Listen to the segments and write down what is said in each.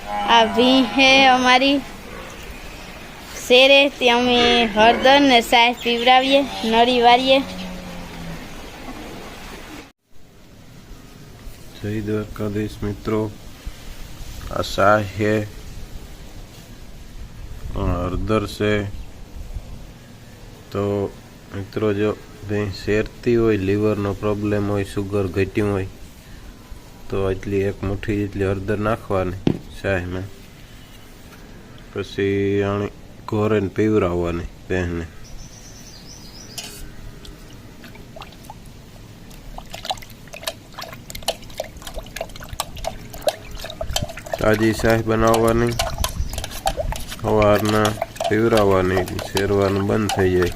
आ भी है हमारी शेरे ते अमे हरदर ने साय पीवरावीए नड़ी वारीए। जय द्वारकाधीश मित्रों, आ साय है हरदर से। तो मित्रों जो भाई शेरती हो लीवर नो प्रॉब्लम हो शुगर घटी हो तो एटली एक मुठ्ठी जेटली हरदर नाखवानी चाय में पछी आनी घोरीने पीवराववानी बहने। ताजी चाय बनाववानी सवारना पीवराववानी शेरवानुं बंद थई जाय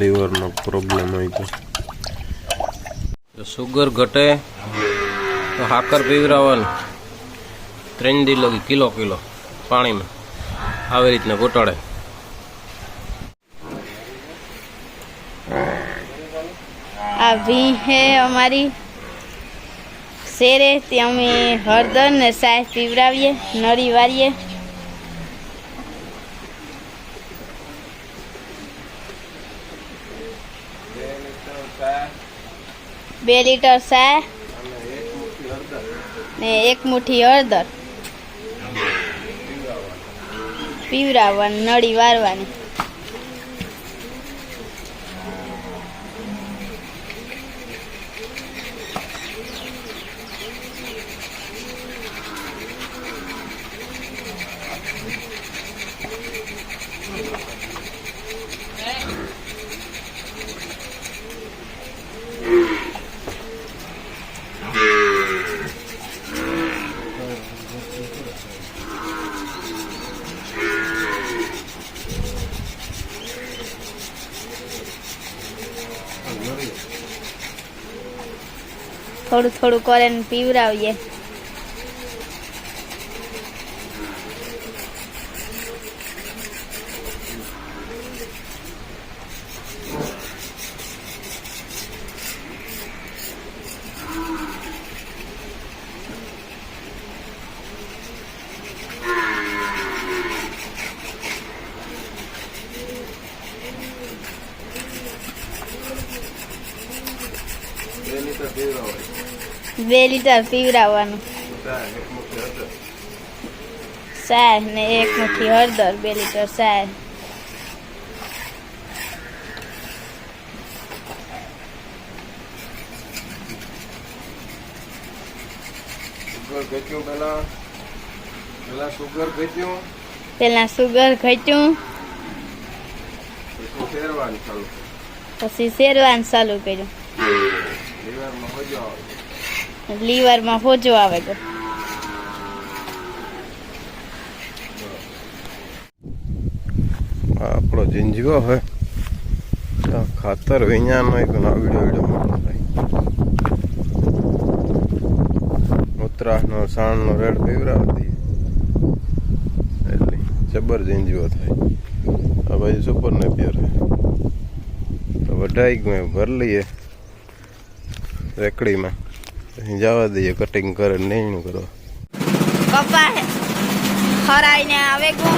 लीवर नो प्रॉब्लम होय तो शुगर घटे तो हाकर पीवराववानी 3 दी लगी किलो किलो पानी में આવી રીતના ઘોટાડે। आ भी है हमारी शेरे ते अमे हरदर ने साय पीवरावीए नड़ी वारीए। 2 लीटर साय ने 1 मुठ्ठी हरदर पीवराववानी नड़ी वारवानी। थोड़ू थोड़ू करीने पीवरावीए। બે લીટર પીવરાવવાનું સાય ને 1 મુઠ્ઠી હળદર 2 લીટર સાય। પેલા સુગર ઘટ્યું પછી શેરવાનું ચાલુ કર્યું। लीवर में होजो आवे गो। आपणो जिंजगो है खातर विज्ञान में वीडियो उत्तरायण साण नो रेड पीवरावती एटली जबर जिंजगो थाय। आ बाजू सुपर नेपियर है तो वढाई में भर लीए रेकड़ी में जावा दीजिए कटिंग कर नहीं करो कपा खराई ने आवे को